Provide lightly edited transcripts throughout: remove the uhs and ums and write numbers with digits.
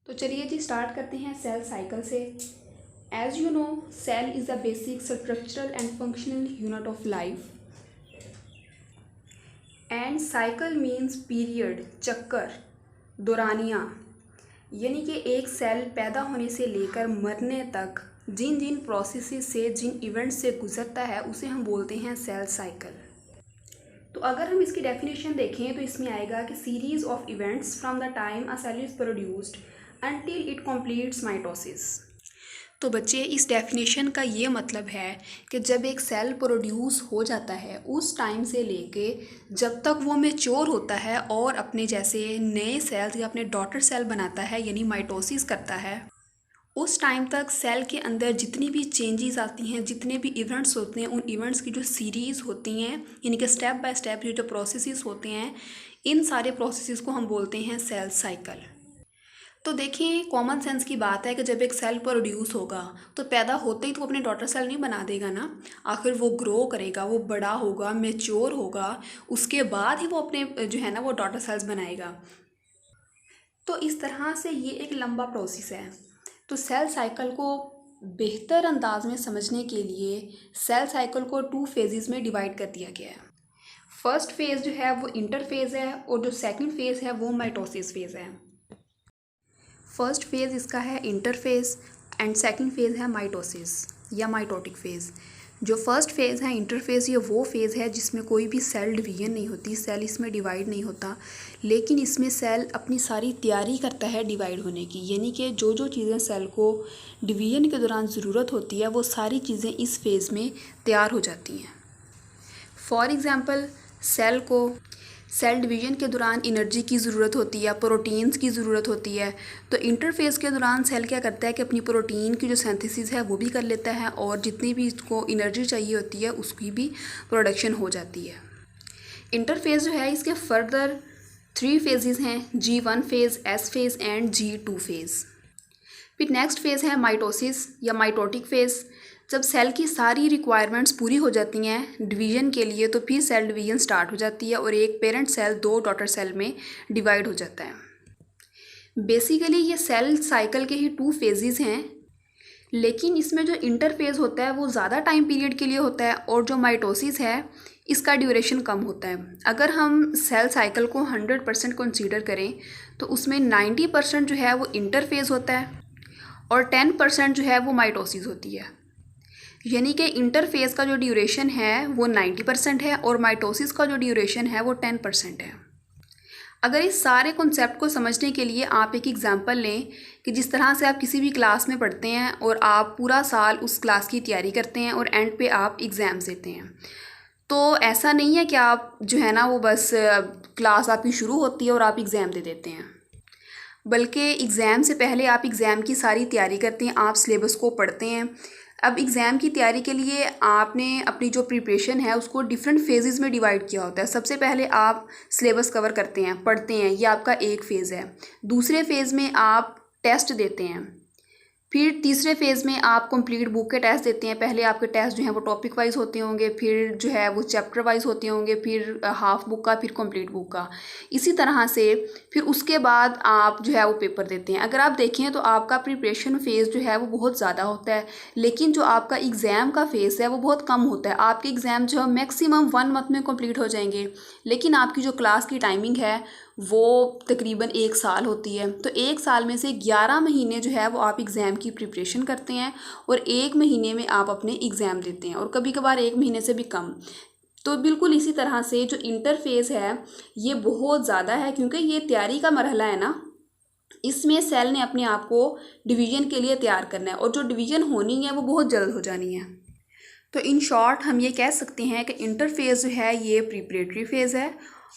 तो चलिए जी स्टार्ट करते हैं सेल साइकिल से। As you know, cell is the basic structural and functional unit of life and cycle means period, चक्कर, दौरानिया। यानी कि एक सेल पैदा होने से लेकर मरने तक जिन जिन प्रोसेसेस से, जिन इवेंट्स से गुजरता है उसे हम बोलते हैं सेल साइकिल। तो अगर हम इसकी डेफिनेशन देखें तो इसमें आएगा कि series of events from the time a cell is produced until it completes mitosis। तो बच्चे, इस डेफिनेशन का ये मतलब है कि जब एक सेल प्रोड्यूस हो जाता है उस टाइम से लेके जब तक वो मैच्योर होता है और अपने जैसे नए सेल्स या अपने डॉटर सेल बनाता है यानी माइटोसिस करता है, उस टाइम तक सेल के अंदर जितनी भी चेंजेस आती हैं, जितने भी इवेंट्स होते हैं, उन इवेंट्स की जो सीरीज़ होती हैं यानी कि स्टेप बाय स्टेप जो प्रोसेसेस होते हैं, इन सारे प्रोसेसेस को हम बोलते हैं सेल साइकिल। तो देखिए, कॉमन सेंस की बात है कि जब एक सेल प्रोड्यूस होगा तो पैदा होते ही तो अपने डॉटर सेल नहीं बना देगा ना। आखिर वो ग्रो करेगा, वो बड़ा होगा, मैच्योर होगा, उसके बाद ही वो अपने जो है ना वो डॉटर सेल्स बनाएगा। तो इस तरह से ये एक लंबा प्रोसेस है। तो सेल साइकिल को बेहतर अंदाज में समझने के लिए सेल साइकिल को 2 फेजेस में डिवाइड कर दिया गया है। फर्स्ट फेज़ जो है वो इंटरफेज़ है और जो सेकंड फेज़ है वो माइटोसिस फेज़ है। फर्स्ट फेज़ इसका है इंटरफेज़ एंड सेकंड फेज़ है माइटोसिस या माइटोटिक फेज़। जो फर्स्ट फेज़ है इंटरफेज़, ये वो फेज़ है जिसमें कोई भी सेल डिवीजन नहीं होती, सेल इसमें डिवाइड नहीं होता, लेकिन इसमें सेल अपनी सारी तैयारी करता है डिवाइड होने की। यानी कि जो जो चीज़ें सेल को डिवीजन के दौरान ज़रूरत होती है वो सारी चीज़ें इस फेज़ में तैयार हो जाती हैं। फॉर एग्ज़ाम्पल, सेल को सेल डिवीजन के दौरान एनर्जी की ज़रूरत होती है, प्रोटीन्स की ज़रूरत होती है। तो इंटरफेज़ के दौरान सेल क्या करता है कि अपनी प्रोटीन की जो सिंथेसिस है वो भी कर लेता है और जितनी भी इसको एनर्जी चाहिए होती है उसकी भी प्रोडक्शन हो जाती है। इंटरफेज़ जो है इसके फर्दर 3 फेजेस हैं, G1 phase, S phase and G2 phase. फिर नेक्स्ट फेज़ है माइटोसिस या माइटोटिक फेज़। जब सेल की सारी रिक्वायरमेंट्स पूरी हो जाती हैं डिवीजन के लिए तो फिर सेल डिवीजन स्टार्ट हो जाती है और एक पेरेंट सेल 2 डॉटर सेल में डिवाइड हो जाता है। बेसिकली ये सेल साइकिल के ही 2 फेजेस हैं, लेकिन इसमें जो इंटरफेज़ होता है वो ज़्यादा टाइम पीरियड के लिए होता है और जो माइटोसिस है इसका ड्यूरेशन कम होता है। अगर हम सेल साइकिल को 100% कंसीडर करें तो उसमें 90% जो है वो इंटरफेज़ होता है और 10% जो है वो माइटोसिस होती है। यानी कि इंटरफेज़ का जो ड्यूरेशन है वो 90% है और माइटोसिस का जो ड्यूरेशन है वो 10% है। अगर इस सारे कॉन्सेप्ट को समझने के लिए आप एक एग्जांपल लें कि जिस तरह से आप किसी भी क्लास में पढ़ते हैं और आप पूरा साल उस क्लास की तैयारी करते हैं और एंड पे आप एग्ज़ाम्स देते हैं, तो ऐसा नहीं है कि आप जो है ना वो बस क्लास आपकी शुरू होती है और आप एग्ज़ाम दे देते हैं, बल्कि एग्ज़ाम से पहले आप एग्ज़ाम की सारी तैयारी करते हैं, आप सिलेबस को पढ़ते हैं। अब एग्ज़ाम की तैयारी के लिए आपने अपनी जो प्रिपरेशन है उसको डिफरेंट फेजेस में डिवाइड किया होता है। सबसे पहले आप सिलेबस कवर करते हैं, पढ़ते हैं, ये आपका एक फ़ेज़ है। दूसरे फ़ेज़ में आप टेस्ट देते हैं। फिर तीसरे फेज़ में आप कंप्लीट बुक के टेस्ट देते हैं। पहले आपके टेस्ट जो हैं वो टॉपिक वाइज होते होंगे, फिर जो है वो चैप्टर वाइज होते होंगे, फिर हाफ बुक का, फिर कंप्लीट बुक का। इसी तरह से फिर उसके बाद आप जो है वो पेपर देते हैं। अगर आप देखें तो आपका प्रिपरेशन फ़ेज़ जो है वो बहुत ज़्यादा होता है, लेकिन जो आपका एग्ज़ाम का फ़ेज़ है वो बहुत कम होता है। आपके एग्ज़ाम जो है मैक्सिमम 1 मंथ में कंप्लीट हो जाएंगे, लेकिन आपकी जो क्लास की टाइमिंग है वो तकरीबन 1 साल होती है। तो 1 साल में से 11 महीने जो है वो आप एग्ज़ाम की प्रिपरेशन करते हैं और 1 महीने में आप अपने एग्ज़ाम देते हैं और कभी कभार 1 महीने से भी कम। तो बिल्कुल इसी तरह से जो इंटरफेज़ है ये बहुत ज़्यादा है, क्योंकि ये तैयारी का मरहला है ना, इसमें सेल ने अपने आप को डिवीज़न के लिए तैयार करना है और जो डिवीज़न होनी है वो बहुत जल्द हो जानी है। तो इन शॉर्ट हम ये कह सकते हैं कि इंटरफेज़ जो है ये प्रिपरेटरी फेज़ है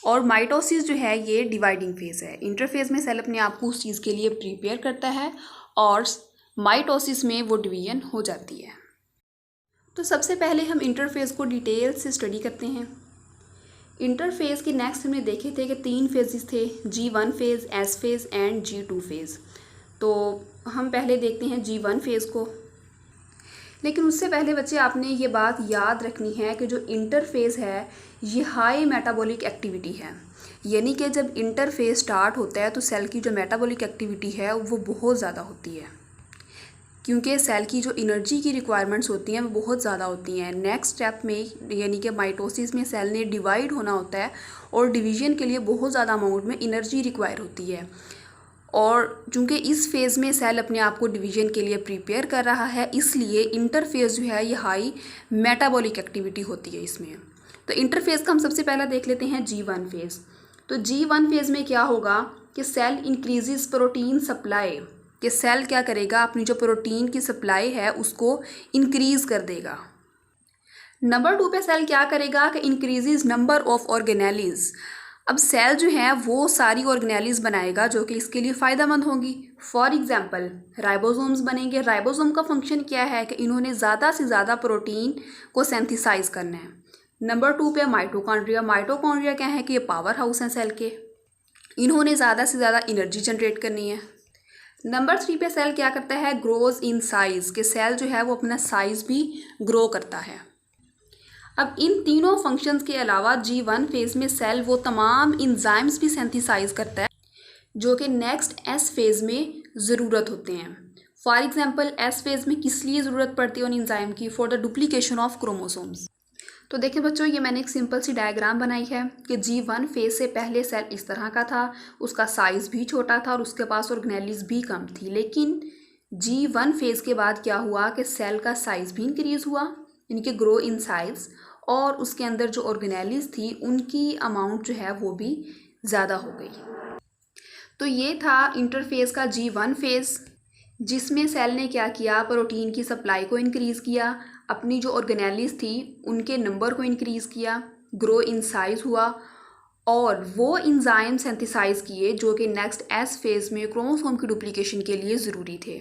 और माइटोसिस जो है ये डिवाइडिंग फेज़ है। इंटरफेज़ में सेल अपने आप को उस चीज़ के लिए प्रिपेयर करता है और माइटोसिस में वो डिवीजन हो जाती है। तो सबसे पहले हम इंटरफेज़ को डिटेल से स्टडी करते हैं। इंटरफेज़ के नेक्स्ट हमने देखे थे कि 3 फेजेस थे, G1 phase, S phase and G2 phase. तो हम पहले देखते हैं G1 फेज़ को। लेकिन उससे पहले बच्चे आपने ये बात याद रखनी है कि जो इंटरफेस है ये हाई मेटाबॉलिक एक्टिविटी है, यानी कि जब इंटरफेस स्टार्ट होता है तो सेल की जो मेटाबॉलिक एक्टिविटी है वो बहुत ज़्यादा होती है, क्योंकि सेल की जो एनर्जी की रिक्वायरमेंट्स होती हैं वो बहुत ज़्यादा होती हैं। नेक्स्ट स्टेप में यानी कि माइटोसिस में सेल ने डिवाइड होना होता है और डिवीजन के लिए बहुत ज़्यादा अमाउंट में एनर्जी रिक्वायर होती है, और चूँकि इस फेज़ में सेल अपने आप को डिवीजन के लिए प्रिपेयर कर रहा है, इसलिए इंटरफेज़ जो है ये हाई मेटाबॉलिक एक्टिविटी होती है इसमें। तो इंटरफेज़ का हम सबसे पहला देख लेते हैं G1 फेज़। तो G1 फेज़ में क्या होगा कि सेल इंक्रीजेस प्रोटीन सप्लाई, कि सेल क्या करेगा, अपनी जो प्रोटीन की सप्लाई है उसको इंक्रीज़ कर देगा। नंबर 2 पे सेल क्या करेगा कि इंक्रीजेस नंबर ऑफ ऑर्गेनेलीज। अब सेल जो है वो सारी ऑर्गेनेलीज बनाएगा जो कि इसके लिए फ़ायदेमंद होंगी। फॉर एग्जांपल राइबोसोम्स बनेंगे। राइबोसोम का फंक्शन क्या है कि इन्होंने ज़्यादा से ज़्यादा प्रोटीन को सिंथेसाइज करना है। नंबर 2 पे माइटोकॉन्ड्रिया। माइटोकॉन्ड्रिया क्या है कि ये पावर हाउस हैं सेल के, इन्होंने ज़्यादा से ज़्यादा एनर्जी जनरेट करनी है। नंबर 3 पे सेल क्या करता है, ग्रोज इन साइज़, के सेल जो है वो अपना साइज़ भी ग्रो करता है। अब इन तीनों फंक्शंस के अलावा G1 फेज़ में सेल वो तमाम इंजाइम्स भी सिंथेसाइज करता है जो कि नेक्स्ट S फेज़ में ज़रूरत होते हैं। फॉर एग्जांपल S फेज़ में किस लिए ज़रूरत पड़ती है उन इंजाइम की, for the duplication of chromosomes. तो देखिए बच्चों, ये मैंने एक सिंपल सी डायग्राम बनाई है कि G1 फेज़ से पहले सेल इस तरह का था, उसका साइज़ भी छोटा था और उसके पास ऑर्गेनेलीज भी कम थी। लेकिन G1 फेज़ के बाद क्या हुआ कि सेल का साइज़ भी इंक्रीज़ हुआ, इनके ग्रो इन साइज़, और उसके अंदर जो ऑर्गेनेलीज थी उनकी अमाउंट जो है वो भी ज़्यादा हो गई। तो ये था इंटरफेज़ का G1 फेज़, जिसमें सेल ने क्या किया, प्रोटीन की सप्लाई को इंक्रीज़ किया, अपनी जो ऑर्गेनेलीज थी उनके नंबर को इंक्रीज़ किया, ग्रो इन साइज़ हुआ, और वो इंजाइम सिंथेसाइज किए जो कि नेक्स्ट S फेज़ में क्रोमोसोम की डुप्लीकेशन के लिए ज़रूरी थे।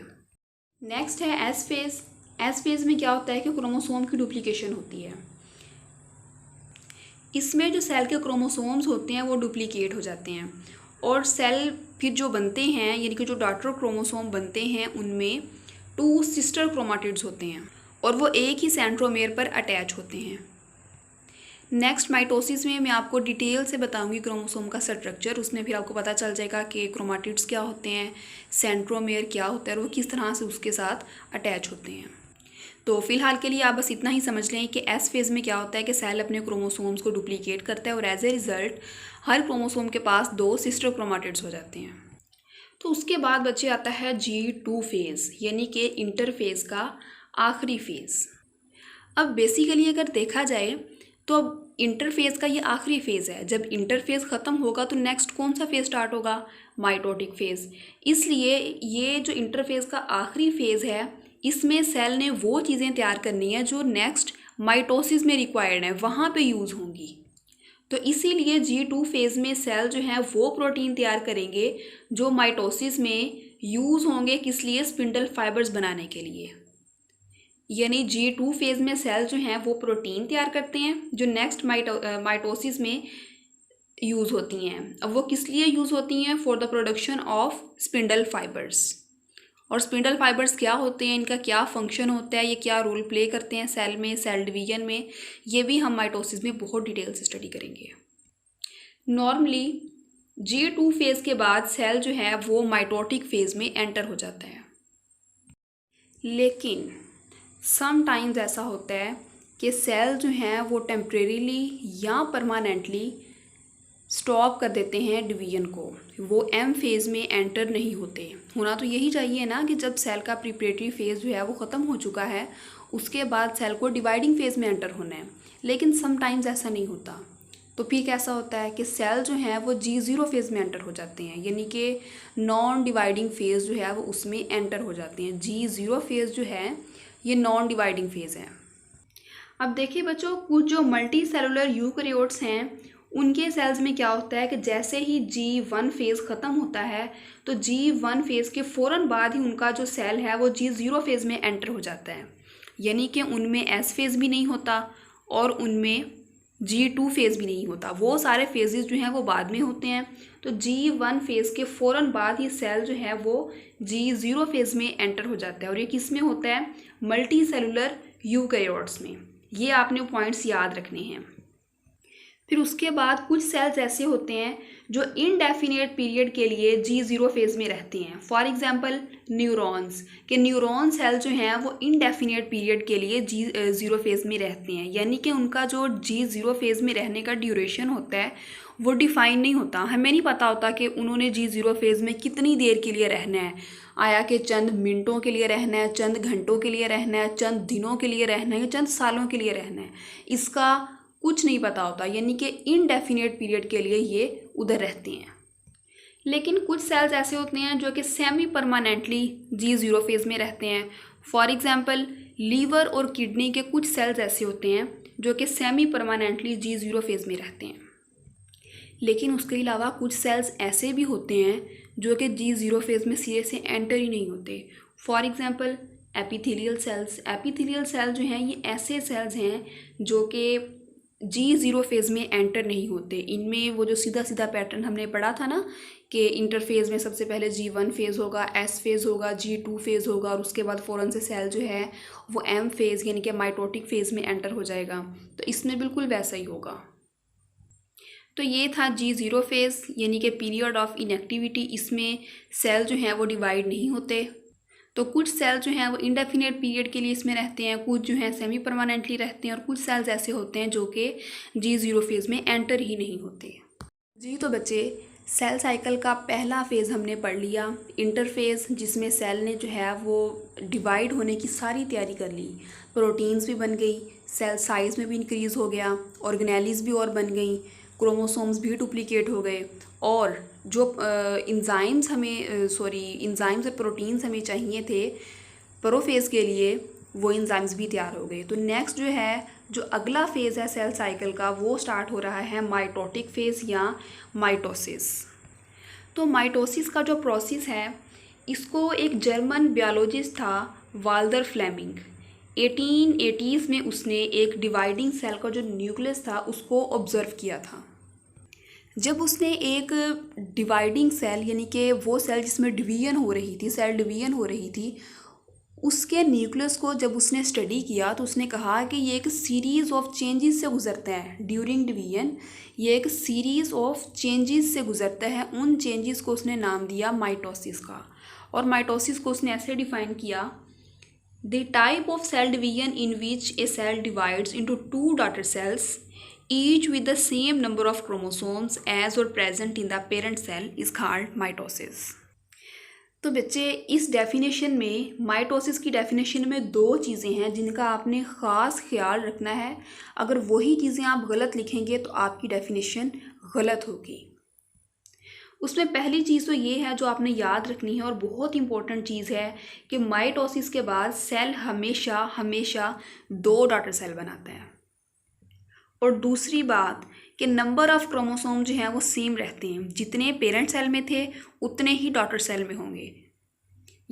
नेक्स्ट है S फेज़। S फेज़ में क्या होता है कि क्रोमोसोम की डुप्लीकेशन होती है। इसमें जो सेल के क्रोमोसोम्स होते हैं वो डुप्लीकेट हो जाते हैं और सेल फिर जो बनते हैं यानी कि जो डॉटर क्रोमोसोम बनते हैं उनमें 2 सिस्टर क्रोमाटिड्स होते हैं और वो एक ही सेंट्रोमेयर पर अटैच होते हैं। नेक्स्ट माइटोसिस में मैं आपको डिटेल से बताऊंगी क्रोमोसोम का स्ट्रक्चर, उसमें फिर आपको पता चल जाएगा कि क्रोमाटिड्स क्या होते हैं, सेंट्रोमेयर क्या होता है और वो किस तरह से उसके साथ अटैच होते हैं। तो फिलहाल के लिए आप बस इतना ही समझ लें कि S फेज़ में क्या होता है कि सेल अपने क्रोमोसोम्स को डुप्लीकेट करता है और एज ए रिज़ल्ट हर क्रोमोसोम के पास 2 सिस्टर क्रोमाटिड्स हो जाते हैं। तो उसके बाद बच्चे आता है G2 फेज़, यानी कि इंटरफेज़ का आखिरी फेज़। अब बेसिकली अगर देखा जाए तो अब इंटरफेज़ का ये आखिरी फेज़ है। जब इंटरफेज़ ख़त्म होगा तो नेक्स्ट कौन सा फेज़ स्टार्ट होगा, माइटोटिक फेज़। इसलिए ये जो इंटरफेज़ का आखिरी फेज़ है इसमें सेल ने वो चीज़ें तैयार करनी है जो नेक्स्ट माइटोसिस में रिक्वायर्ड है, वहाँ पे यूज़ होंगी। तो इसीलिए G2 फेज़ में सेल जो है वो प्रोटीन तैयार करेंगे जो माइटोसिस में यूज़ होंगे, किस लिए, स्पिंडल फाइबर्स बनाने के लिए। यानी G2 फेज़ में सेल जो हैं वो प्रोटीन तैयार करते हैं जो नेक्स्ट माइटोसिस में यूज़ होती हैं। अब वो किस लिए यूज़ होती हैं, for the production of spindle fibres. और स्पिंडल फाइबर्स क्या होते हैं, इनका क्या फंक्शन होता है, ये क्या रोल प्ले करते हैं सेल में, सेल डिवीजन में, ये भी हम माइटोसिस में बहुत डिटेल से स्टडी करेंगे। नॉर्मली G2 फेज़ के बाद सेल जो है वो माइटोटिक फेज़ में एंटर हो जाता है, लेकिन समटाइम्स ऐसा होता है कि सेल जो हैं वो टेम्परेरीली या परमानेंटली स्टॉप कर देते हैं डिवीजन को, वो M फेज़ में एंटर नहीं होते। होना तो यही चाहिए ना कि जब सेल का प्रिपरेटरी फेज़ जो है वो ख़त्म हो चुका है उसके बाद सेल को डिवाइडिंग फेज़ में एंटर होना है, लेकिन समटाइम्स ऐसा नहीं होता। तो फिर कैसा होता है कि सेल जो है वो G0 फेज़ में एंटर हो जाते हैं, यानी कि नॉन डिवाइडिंग फेज़ जो है वो उसमें एंटर हो जाते हैं। G0 फेज़ जो है ये नॉन डिवाइडिंग फेज़ है। अब देखिए बच्चों, कुछ जो मल्टी सेलुलर यूकैरियोट्स हैं उनके सेल्स में क्या होता है कि जैसे ही G1 फेज़ ख़त्म होता है तो G1 फेज़ के फ़ौरन बाद ही उनका जो सेल है वो G0 फेज़ में एंटर हो जाता है, यानी कि उनमें S फेज़ भी नहीं होता और उनमें G2 फेज़ भी नहीं होता, वो सारे फेजेस जो हैं वो बाद में होते हैं। तो G1 फेज़ के फ़ौरन बाद ये सेल जो है वो G0 फेज़ में एंटर हो जाता है, और ये किस में होता है? मल्टी सेलुलर यूकैरियोट्स में। ये आपने पॉइंट्स याद रखने हैं। फिर उसके बाद कुछ सेल्स ऐसे होते हैं जो इनडेफिनेट पीरियड के लिए G0 फेज़ में रहते हैं। फॉर एग्जांपल न्यूरॉन्स के न्यूरॉन सेल जो हैं वो इनडेफिनेट पीरियड के लिए G0 फेज़ में रहते हैं, यानी कि उनका जो G0 फेज़ में रहने का ड्यूरेशन होता है वो डिफाइन नहीं होता। हमें नहीं पता होता कि उन्होंने G0 फेज़ में कितनी देर के लिए रहना है, आया कि चंद मिनटों के लिए रहना है, चंद घंटों के लिए रहना है, चंद दिनों के लिए रहना है, या चंद सालों के लिए रहना है, इसका कुछ नहीं पता होता। यानी कि इनडेफिनेट पीरियड के लिए ये उधर रहते हैं। लेकिन कुछ सेल्स ऐसे होते हैं जो कि सेमी परमानेंटली G0 फेज़ में रहते हैं। फॉर एग्जांपल लीवर और किडनी के कुछ सेल्स ऐसे होते हैं जो कि सेमी परमानेंटली G0 फेज़ में रहते हैं। लेकिन उसके अलावा कुछ सेल्स ऐसे भी होते हैं जो कि G0 फेज़ में सिरे से एंटर ही नहीं होते। For example epithelial cells. Epithelial cell जो हैं ये ऐसे सेल्स हैं जो कि G0 फेज़ में एंटर नहीं होते। इनमें वो जो सीधा सीधा पैटर्न हमने पढ़ा था ना कि इंटरफेज़ में सबसे पहले G1 फेज़ होगा, S फेज़ होगा, G2 फेज़ होगा, और उसके बाद फ़ौरन से सेल जो है वो M फेज़ यानी कि माइटोटिक फेज़ में एंटर हो जाएगा। तो इसमें बिल्कुल वैसा ही होगा। तो ये था G0 फेज़ यानी कि पीरियड ऑफ इनएक्टिविटी। इसमें सेल जो हैं वो डिवाइड नहीं होते। तो कुछ सेल जो हैं वो इंडेफिनेट पीरियड के लिए इसमें रहते हैं, कुछ जो हैं सेमी परमानेंटली रहते हैं, और कुछ सेल्स ऐसे होते हैं जो कि G0 फेज़ में एंटर ही नहीं होते। जी तो बच्चे, सेल साइकिल का पहला फेज़ हमने पढ़ लिया, इंटरफेज़, जिसमें सेल ने जो है वो डिवाइड होने की सारी तैयारी कर ली। प्रोटीन्स भी बन गई, सेल साइज़ में भी इंक्रीज़ हो गया, ऑर्गेनेलिज भी और बन गई, क्रोमोसोम्स भी डुप्लीकेट हो गए, और जो इंजाइम्स और प्रोटीन्स हमें चाहिए थे प्रोफेज़ के लिए, वो इंजाइम्स भी तैयार हो गए। तो नेक्स्ट जो अगला फेज़ है सेल साइकिल का, वो स्टार्ट हो रहा है माइटोटिक फेज़ या माइटोसिस। तो माइटोसिस का जो प्रोसेस है, इसको एक जर्मन बायोलॉजिस्ट था वाल्टर फ्लेमिंग, 1880s में उसने एक डिवाइडिंग सेल का जो न्यूक्लियस था उसको ऑब्जर्व किया था। जब उसने एक डिवाइडिंग सेल यानी कि वो सेल जिसमें डिवीजन हो रही थी, सेल डिवीजन हो रही थी, उसके न्यूक्लियस को जब उसने स्टडी किया तो उसने कहा कि ये एक सीरीज़ ऑफ चेंजेस से गुजरता है ड्यूरिंग डिवीजन। ये एक सीरीज़ ऑफ चेंजेस से गुजरता है। उन चेंजेस को उसने नाम दिया माइटोसिस का। और माइटोसिस को उसने ऐसे डिफाइन किया, the type of cell division in which a cell divides into two daughter cells each with the same number of chromosomes as were present in the parent cell is called mitosis। तो बच्चे, इस definition में, mitosis की definition में दो चीज़ें हैं जिनका आपने ख़ास ख्याल रखना है। अगर वही चीज़ें आप गलत लिखेंगे तो आपकी डेफिनेशन गलत होगी। उसमें पहली चीज़ तो ये है जो आपने याद रखनी है, और बहुत इंपॉर्टेंट चीज़ है, कि माइटोसिस के बाद सेल हमेशा हमेशा दो डॉटर सेल बनाता है। और दूसरी बात कि नंबर ऑफ़ क्रोमोसोम जो हैं वो सेम रहते हैं, जितने पेरेंट सेल में थे उतने ही डॉटर सेल में होंगे।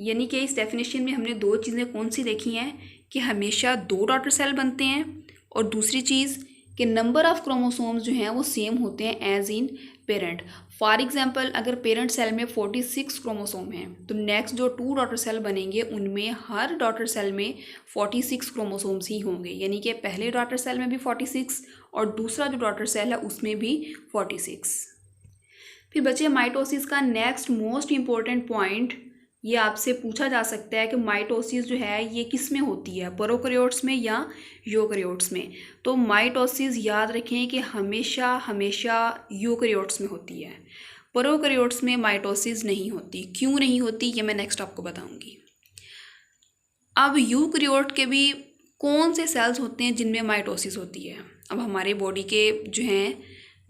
यानी कि इस डेफिनेशन में हमने दो चीज़ें कौन सी देखी हैं, कि हमेशा दो डॉटर सेल बनते हैं, और दूसरी चीज़ कि नंबर ऑफ़ क्रोमोसोम्स जो हैं वो सेम होते हैं as in parent. For example अगर पेरेंट सेल में 46 क्रोमोसोम हैं तो नेक्स्ट जो टू डॉटर सेल बनेंगे उनमें हर डॉटर सेल में 46 क्रोमोसोम्स ही होंगे। यानी कि पहले डॉटर सेल में भी 46 और दूसरा जो डॉटर सेल है उसमें भी 46। फिर बचे माइटोसिस का नेक्स्ट मोस्ट इम्पॉर्टेंट पॉइंट, ये आपसे पूछा जा सकता है कि माइटोसिस जो है ये किस में होती है, प्रोकैरियोट्स में या यूकैरियोट्स में। तो माइटोसिस याद रखें कि हमेशा हमेशा यूकैरियोट्स में होती है, प्रोकैरियोट्स में माइटोसिस नहीं होती। क्यों नहीं होती ये मैं नेक्स्ट आपको बताऊंगी। अब यूकैरियोट के भी कौन से सेल्स होते हैं जिनमें माइटोसिस होती है। अब हमारे बॉडी के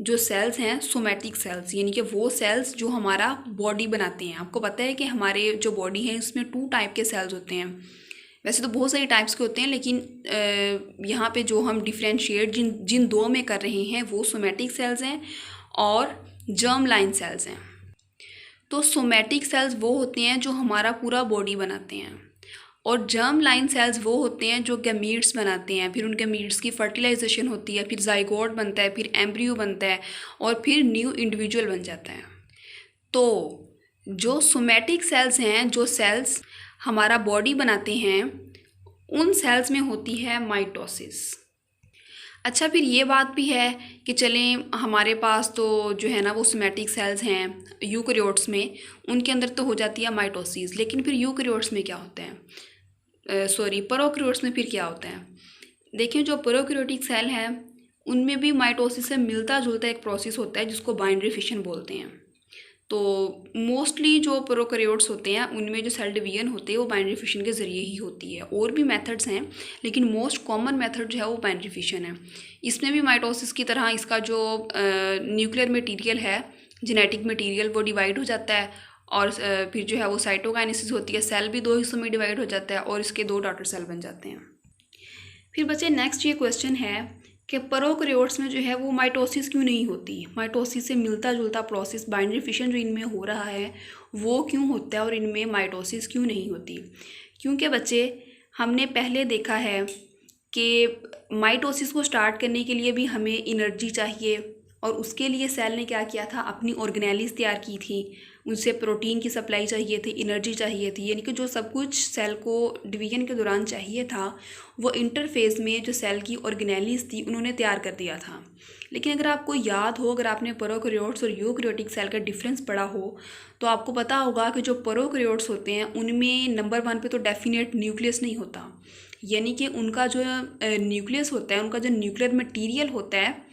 जो सेल्स हैं सोमैटिक सेल्स, यानी कि वो सेल्स जो हमारा बॉडी बनाते हैं। आपको पता है कि हमारे जो बॉडी है इसमें 2 टाइप के सेल्स होते हैं। वैसे तो बहुत सारी टाइप्स के होते हैं, लेकिन यहाँ पे जो हम डिफ्रेंशिएट जिन दो में कर रहे हैं वो सोमैटिक सेल्स हैं और जर्म लाइन सेल्स हैं। तो सोमैटिक सेल्स वो होते हैं जो हमारा पूरा बॉडी बनाते हैं, और जर्म लाइन सेल्स वो होते हैं जो गैमीट्स बनाते हैं, फिर उन गैमीट्स की फर्टिलाइजेशन होती है, फिर जाइगोट बनता है, फिर एम्ब्रियो बनता है और फिर न्यू इंडिविजुअल बन जाता है। तो जो सोमैटिक सेल्स हैं, जो सेल्स हमारा बॉडी बनाते हैं, उन सेल्स में होती है माइटोसिस। अच्छा, फिर ये बात भी है कि चलें हमारे पास तो जो है ना वो सोमैटिक सेल्स हैं यूकैरियोट्स में, उनके अंदर तो हो जाती है माइटोसिस, लेकिन फिर यूकैरियोट्स में क्या होता है, प्रोकैरियोट्स में फिर क्या होता है? देखिए, जो प्रोकैरियोटिक सेल है उनमें भी माइटोसिस से मिलता जुलता एक प्रोसेस होता है जिसको बाइनरी फिशन बोलते हैं। तो मोस्टली जो प्रोकैरियोट्स होते हैं उनमें जो सेल डिवीजन होते हैं वो बाइनरी फिशन के ज़रिए ही होती है। और भी मेथड्स हैं, लेकिन मोस्ट कॉमन मेथड जो है वो बाइनरी फिशन है। इसमें भी माइटोसिस की तरह इसका जो न्यूक्लियर मटेरियल है, जेनेटिक मटेरियल, वो डिवाइड हो जाता है और फिर जो है वो साइटोकाइनेसिस होती है, सेल भी 2 हिस्सों में डिवाइड हो जाता है और इसके 2 डॉटर सेल बन जाते हैं। फिर बच्चे नेक्स्ट ये क्वेश्चन है कि प्रोकैरियोट्स में जो है वो माइटोसिस क्यों नहीं होती? माइटोसिस से मिलता जुलता प्रोसेस बाइनरी फिशन जो इनमें हो रहा है वो क्यों होता है और इनमें माइटोसिस क्यों नहीं होती? क्योंकि बच्चे हमने पहले देखा है कि माइटोसिस को स्टार्ट करने के लिए भी हमें एनर्जी चाहिए और उसके लिए सेल ने क्या किया था, अपनी ऑर्गेनेलिस तैयार की थी, उनसे प्रोटीन की सप्लाई चाहिए थी, एनर्जी चाहिए थी, यानी कि जो सब कुछ सेल को डिवीजन के दौरान चाहिए था वो इंटरफेस में जो सेल की ऑर्गेनेलिस थी उन्होंने तैयार कर दिया था। लेकिन अगर आपको याद हो, अगर आपने प्रोकैरियोट्स और यूकैरियोटिक सेल का डिफरेंस पढ़ा हो तो आपको पता होगा कि जो प्रोकैरियोट्स होते हैं उनमें नंबर 1 पे तो डेफिनेट न्यूक्लियस नहीं होता, यानी कि उनका जो न्यूक्लियस होता है, उनका जो न्यूक्लियर मटीरियल होता है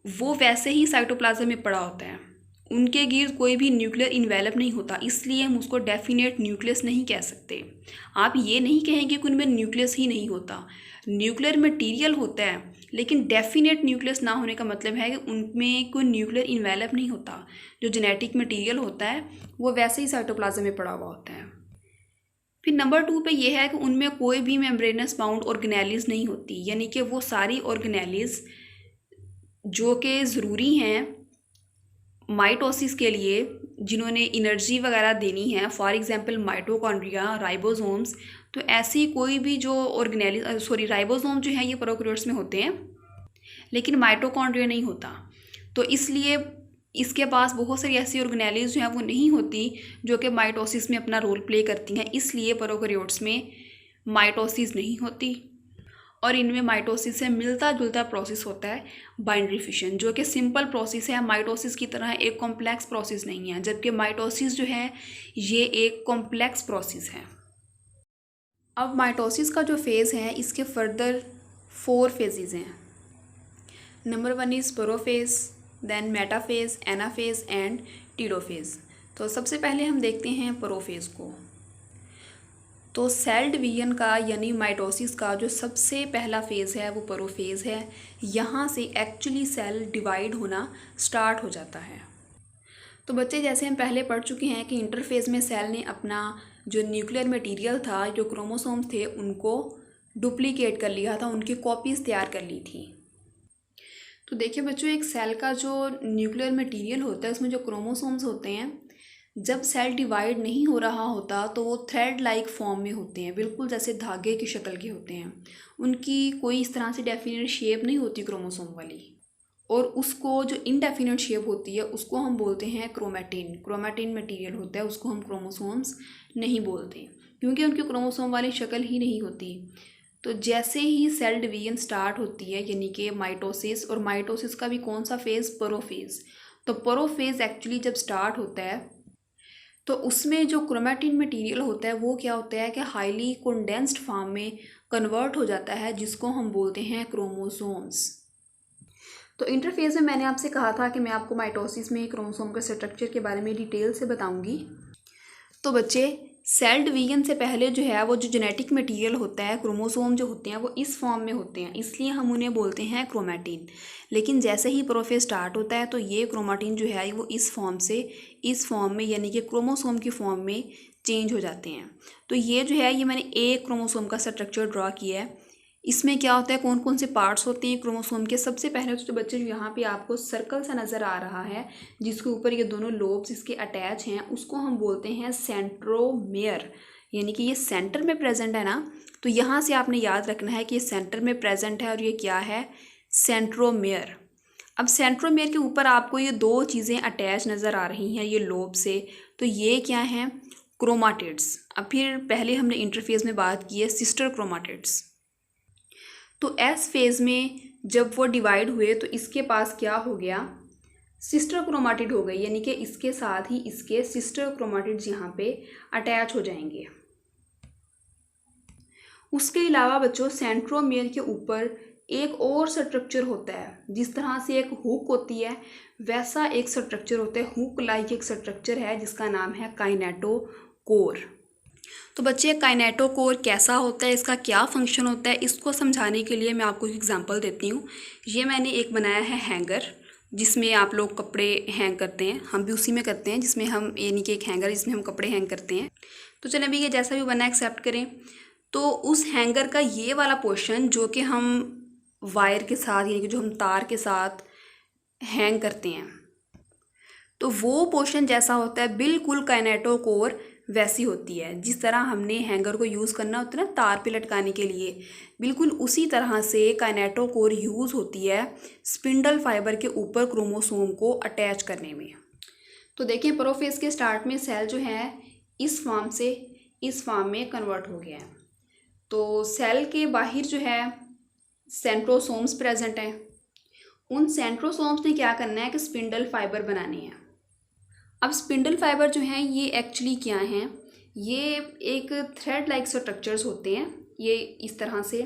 वो वैसे ही साइटोप्लाज्म में पड़ा होता है, उनके गिर्द कोई भी न्यूक्लियर इन्वेलप नहीं होता, इसलिए हम उसको डेफिनेट न्यूक्लियस नहीं कह सकते। आप ये नहीं कहेंगे कि उनमें न्यूक्लियस ही नहीं होता, न्यूक्लियर मटेरियल होता है, लेकिन डेफिनेट न्यूक्लियस ना होने का मतलब है कि उनमें कोई न्यूक्लियर इन्वेलप नहीं होता। जो जेनेटिक मटेरियल होता है वो वैसे ही साइटोप्लाज्म में पड़ा हुआ होता है। फिर नंबर 2 पे ये है कि उनमें कोई भी मेम्ब्रेनस बाउंड ऑर्गेनेलिस नहीं होती, यानी कि वो सारी ऑर्गेनेलिस जो कि ज़रूरी हैं माइटोसिस के लिए, जिन्होंने एनर्जी वगैरह देनी है, फॉर एग्जांपल माइटोकॉन्ड्रिया, राइबोसोम्स, तो ऐसी कोई भी जो राइबोसोम जो है ये प्रोकैरियोट्स में होते हैं लेकिन माइटोकॉन्ड्रिया नहीं होता। तो इसलिए इसके पास बहुत सारी ऐसी ऑर्गेनेलिस जो हैं वो नहीं होती जो कि माइटोसिस में अपना रोल प्ले करती हैं, इसलिए प्रोकैरियोट्स में माइटोसिस नहीं होती और इनमें माइटोसिस से मिलता जुलता प्रोसेस होता है बाइनरी फिशन, जो कि सिंपल प्रोसेस है, माइटोसिस की तरह एक कॉम्प्लेक्स प्रोसेस नहीं है, जबकि माइटोसिस जो है ये एक कॉम्प्लेक्स प्रोसेस है। अब माइटोसिस का जो फेज़ है इसके फर्दर 4 फेजेज़ हैं। Number 1 is prophase, then metaphase, anaphase and telophase. तो सबसे पहले हम देखते हैं प्रोफेज को। तो सेल डिवीजन का यानी माइटोसिस का जो सबसे पहला फेज़ है वो प्रोफेज है। यहाँ से एक्चुअली सेल डिवाइड होना स्टार्ट हो जाता है। तो बच्चे, जैसे हम पहले पढ़ चुके हैं कि इंटरफेज में सेल ने अपना जो न्यूक्लियर मटेरियल था, जो क्रोमोसोम्स थे, उनको डुप्लीकेट कर लिया था, उनकी कॉपीज़ तैयार कर ली थी। तो देखिए बच्चों, एक सेल का जो न्यूक्लियर मटेरियल होता है उसमें जो क्रोमोसोम्स होते हैं, जब सेल डिवाइड नहीं हो रहा होता तो वो थ्रेड लाइक फॉर्म में होते हैं, बिल्कुल जैसे धागे की शक्ल के होते हैं। उनकी कोई इस तरह से डेफिनेट शेप नहीं होती क्रोमोसोम वाली, और उसको जो इनडेफिनेट शेप होती है उसको हम बोलते हैं क्रोमैटिन। क्रोमैटिन मटेरियल होता है, उसको हम क्रोमोसोम्स नहीं बोलते क्योंकि उनकी क्रोमोसोम वाली शक्ल ही नहीं होती। तो जैसे ही सेल डिवीजन स्टार्ट होती है, यानी कि माइटोसिस, और माइटोसिस का भी कौन सा फेज़, प्रोफेज। तो प्रोफेज एक्चुअली जब स्टार्ट होता है तो उसमें जो क्रोमैटिन मटेरियल होता है वो क्या होता है कि हाईली कंडेंस्ड फॉर्म में कन्वर्ट हो जाता है, जिसको हम बोलते हैं क्रोमोसोम्स। तो इंटरफेज में मैंने आपसे कहा था कि मैं आपको माइटोसिस में क्रोमोसोम के स्ट्रक्चर के बारे में डिटेल से बताऊंगी। तो बच्चे, सेल डिवीजन से पहले जो है वो जो जेनेटिक मटेरियल होता है, क्रोमोसोम जो होते हैं वो इस फॉर्म में होते हैं, इसलिए हम उन्हें बोलते हैं क्रोमैटिन। लेकिन जैसे ही प्रोफेज स्टार्ट होता है तो ये क्रोमैटिन जो है वो इस फॉर्म से इस फॉर्म में, यानी कि क्रोमोसोम की फॉर्म में चेंज हो जाते हैं। तो ये जो है, ये मैंने एक क्रोमोसोम का स्ट्रक्चर ड्रॉ किया है। इसमें क्या होता है, कौन कौन से पार्ट्स होते हैं क्रोमोसोम के। सबसे पहले तो बच्चे, जो यहाँ पे आपको सर्कल सा नज़र आ रहा है जिसके ऊपर ये दोनों लोब्स इसके अटैच हैं, उसको हम बोलते हैं सेंट्रोमेयर, यानी कि ये सेंटर में प्रेजेंट है ना, तो यहाँ से आपने याद रखना है कि ये सेंटर में प्रेजेंट है और ये क्या है, सेंट्रोमेयर। अब सेंट्रोमेयर के ऊपर आपको ये दो चीज़ें अटैच नज़र आ रही हैं ये लोब से, तो ये क्या हैं, क्रोमाटिड्स। अब फिर पहले हमने इंटरफेज में बात की है सिस्टर क्रोमाटिड्स। तो एस फेज़ में जब वो डिवाइड हुए तो इसके पास क्या हो गया, सिस्टर क्रोमाटिड हो गई, यानी कि इसके साथ ही इसके सिस्टर क्रोमाटिड्स यहाँ पे अटैच हो जाएंगे। उसके अलावा बच्चों सेंट्रोमेयर के ऊपर एक और स्ट्रक्चर होता है, जिस तरह से एक हुक होती है वैसा एक स्ट्रक्चर होता है, हुक लाइक एक स्ट्रक्चर है जिसका नाम है काइनेटोकोर। तो बच्चे काइनेटोकोर कैसा होता है, इसका क्या फंक्शन होता है, इसको समझाने के लिए मैं आपको एक एग्जांपल देती हूँ। ये मैंने एक बनाया है हैंगर, जिसमें आप लोग कपड़े हैंग करते हैं, हम भी उसी में करते हैं, जिसमें हम यानी कि एक हैंगर जिसमें हम कपड़े हैंग करते हैं। तो चलिए अभी ये जैसा भी बना एक्सेप्ट करें। तो उस हैंगर का ये वाला पोर्शन जो कि हम वायर के साथ यानी कि जो हम तार के साथ हैंग करते हैं, तो वो पोर्शन जैसा होता है बिल्कुल काइनेटोकोर वैसी होती है। जिस तरह हमने हैंगर को यूज़ करना होता है ना तार पे लटकाने के लिए, बिल्कुल उसी तरह से काइनेटोकोर यूज़ होती है स्पिंडल फाइबर के ऊपर क्रोमोसोम को अटैच करने में। तो देखिए प्रोफेज के स्टार्ट में सेल जो है इस फॉर्म से इस फॉर्म में कन्वर्ट हो गया है। तो सेल के बाहर जो है सेंट्रोसोम्स प्रेजेंट हैं। उन सेंट्रोसोम्स ने क्या करना है कि स्पिंडल फाइबर बनाने हैं। अब स्पिंडल फाइबर जो हैं ये एक्चुअली क्या हैं, ये एक थ्रेड लाइक स्ट्रक्चर्स होते हैं ये इस तरह से,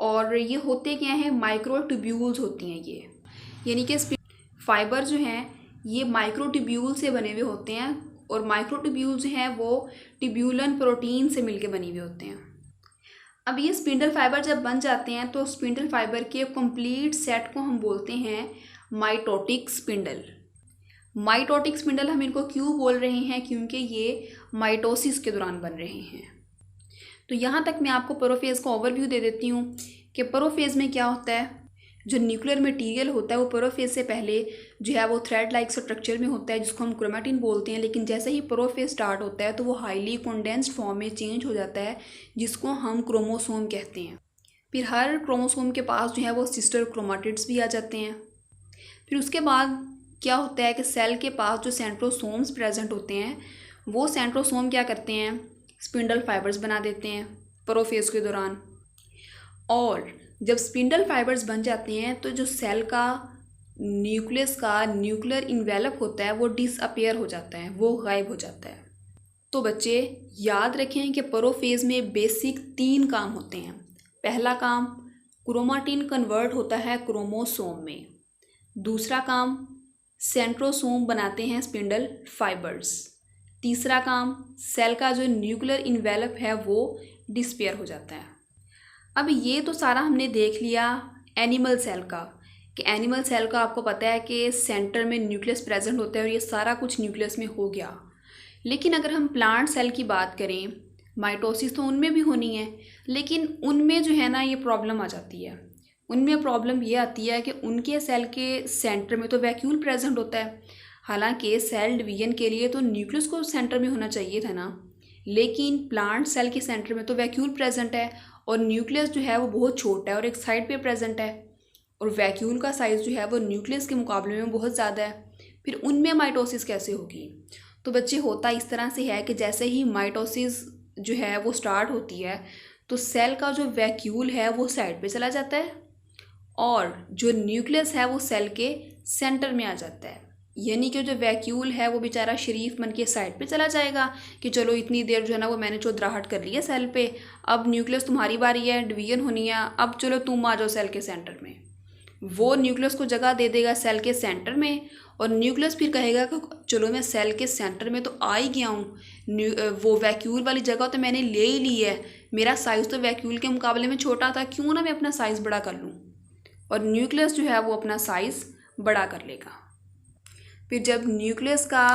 और ये होते क्या हैं, माइक्रोट्यूब्यूल्स होती हैं ये, यानी कि फाइबर जो हैं ये माइक्रोट्यूब्यूल से बने हुए होते हैं, और माइक्रोट्यूब्यूल जो हैं वो ट्यूब्यूलन प्रोटीन से मिलके बने हुए होते हैं। अब ये स्पिंडल फाइबर जब बन जाते हैं तो स्पिंडल फाइबर के कंप्लीट सेट को हम बोलते हैं माइटोटिक स्पिंडल। माइटोटिक स्पिंडल हम इनको क्यों बोल रहे हैं, क्योंकि ये माइटोसिस के दौरान बन रहे हैं। तो यहाँ तक मैं आपको प्रोफेज का ओवरव्यू दे देती हूँ कि प्रोफेज में क्या होता है। जो न्यूक्लियर मटेरियल होता है वो प्रोफेज से पहले जो है वो थ्रेड लाइक स्ट्रक्चर में होता है जिसको हम क्रोमेटिन बोलते हैं, लेकिन जैसे ही प्रोफेज स्टार्ट होता है तो वो हाईली कंडेंस्ड फॉर्म में चेंज हो जाता है जिसको हम क्रोमोसोम कहते हैं। फिर हर क्रोमोसोम के पास जो है वो सिस्टर क्रोमाटिड्स भी आ जाते हैं। फिर उसके बाद क्या होता है कि सेल के पास जो सेंट्रोसोम्स प्रेजेंट होते हैं वो सेंट्रोसोम क्या करते हैं, स्पिंडल फाइबर्स बना देते हैं प्रोफेज के दौरान। और जब स्पिंडल फाइबर्स बन जाते हैं तो जो सेल का न्यूक्लियस का न्यूक्लियर इन्वेलप होता है वो डिसअपियर हो जाता है, वो गायब हो जाता है। तो बच्चे याद रखें कि प्रोफेज में बेसिक 3 काम होते हैं। पहला काम, क्रोमाटिन कन्वर्ट होता है क्रोमोसोम में। दूसरा काम, सेंट्रोसोम बनाते हैं स्पिंडल फाइबर्स। तीसरा काम, सेल का जो न्यूक्लियर इन्वेलप है वो डिसअपियर हो जाता है। अब ये तो सारा हमने देख लिया एनिमल सेल का, कि एनिमल सेल का आपको पता है कि सेंटर में न्यूक्लियस प्रेजेंट होता है और ये सारा कुछ न्यूक्लियस में हो गया। लेकिन अगर हम प्लांट सेल की बात करें, माइटोसिस तो उनमें भी होनी है, लेकिन उनमें जो है ना ये प्रॉब्लम आ जाती है। उनमें प्रॉब्लम ये आती है कि उनके सेल के सेंटर में तो वैक्यूल प्रेजेंट होता है। हालांकि सेल डिवीजन के लिए तो न्यूक्लियस को सेंटर में होना चाहिए था ना, लेकिन प्लांट सेल के सेंटर में तो वैक्यूल प्रेजेंट है और न्यूक्लियस जो है वो बहुत छोटा है और एक साइड पे प्रेजेंट है, और वैक्यूल का साइज़ जो है वो न्यूक्लियस के मुकाबले में बहुत ज़्यादा है। फिर उनमें माइटोसिस कैसे होगी। तो बच्चे होता इस तरह से है कि जैसे ही माइटोसिस जो है वो स्टार्ट होती है तो सेल का जो वैक्यूल है वो साइड पे चला जाता है और जो न्यूक्लियस है वो सेल के सेंटर में आ जाता है। यानी कि जो वैक्यूल है वो बेचारा शरीफ बन के साइड पे चला जाएगा कि चलो इतनी देर जो है ना वो मैंने चौधराहट कर ली है सेल पे, अब न्यूक्लियस तुम्हारी बारी है, डिवीजन होनी है, अब चलो तुम आ जाओ सेल के सेंटर में। वो न्यूक्लियस को जगह दे देगा सेल के सेंटर में और न्यूक्लियस फिर कहेगा कि चलो मैं सेल के सेंटर में तो आ ही गया हूँ, वो वैक्यूल वाली जगह तो मैंने ले ही ली है, मेरा साइज़ तो वैक्यूल के मुकाबले में छोटा था, क्यों ना मैं अपना साइज़ बड़ा कर लूँ। और न्यूक्लियस जो है वो अपना साइज़ बड़ा कर लेगा। फिर जब न्यूक्लियस का